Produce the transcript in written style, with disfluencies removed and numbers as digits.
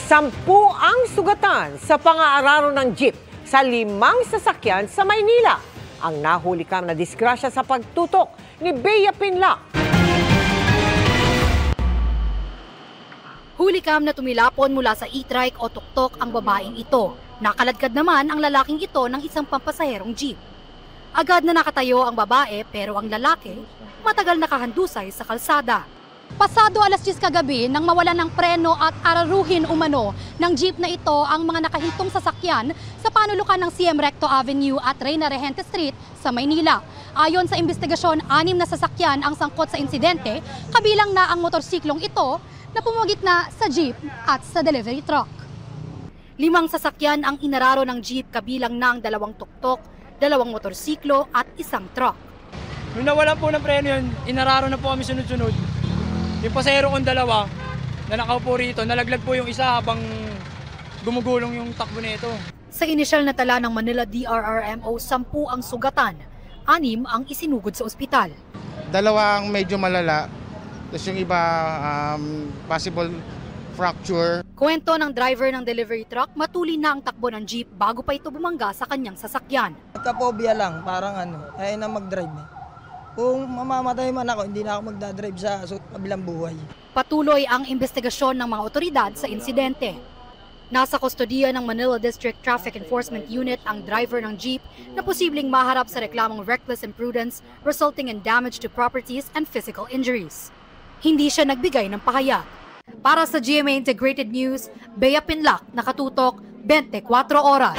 10 ang sugatan sa pang-aararo ng jeep sa 5 sasakyan sa Maynila. Ang nahuli kam na disgrasya sa pagtutok ni Bea Pinlac. Hulikam na tumilapon mula sa e-trike o tuktok ang babaeng ito. Nakaladkad naman ang lalaking ito ng isang pampasaherong jeep. Agad na nakatayo ang babae pero ang lalaki matagal nakahandusay sa kalsada. Pasado alas 10 kagabi nang mawalan ng preno at araruhin umano ng jeep na ito ang mga nakahintong sasakyan sa panulukan ng CM Recto Avenue at Reyna Regente Street sa Maynila. Ayon sa investigasyon, 6 na sasakyan ang sangkot sa insidente, kabilang na ang motorsiklong ito na pumagit na sa jeep at sa delivery truck. 5 sasakyan ang inararo ng jeep kabilang ng 2 tuktok, 2 motorsiklo at 1 truck. Nung nawalan po ng preno yun, inararo na po kami sunod-sunod. Yung pasahero kong 2 na nakaupo rito, nalaglag po yung isa habang gumugulong yung takbo nito. Sa inisyal na tala ng Manila DRRMO, 10 ang sugatan, 6 ang isinugod sa ospital. 2 ang medyo malala, tapos yung iba possible fracture. Kwento ng driver ng delivery truck, matuli na ang takbo ng jeep bago pa ito bumangga sa kanyang sasakyan. Kapobia lang, parang ayaw na mag-drive na. Kung mamamatay man ako, hindi na ako magdadrive sa kabilang buhay. Patuloy ang investigasyon ng mga otoridad sa insidente. Nasa kustodiya ng Manila District Traffic Enforcement Unit ang driver ng jeep na posibleng maharap sa reklamong reckless imprudence resulting in damage to properties and physical injuries. Hindi siya nagbigay ng pahayag. Para sa GMA Integrated News, Bea Pinlac, nakatutok 24 oras.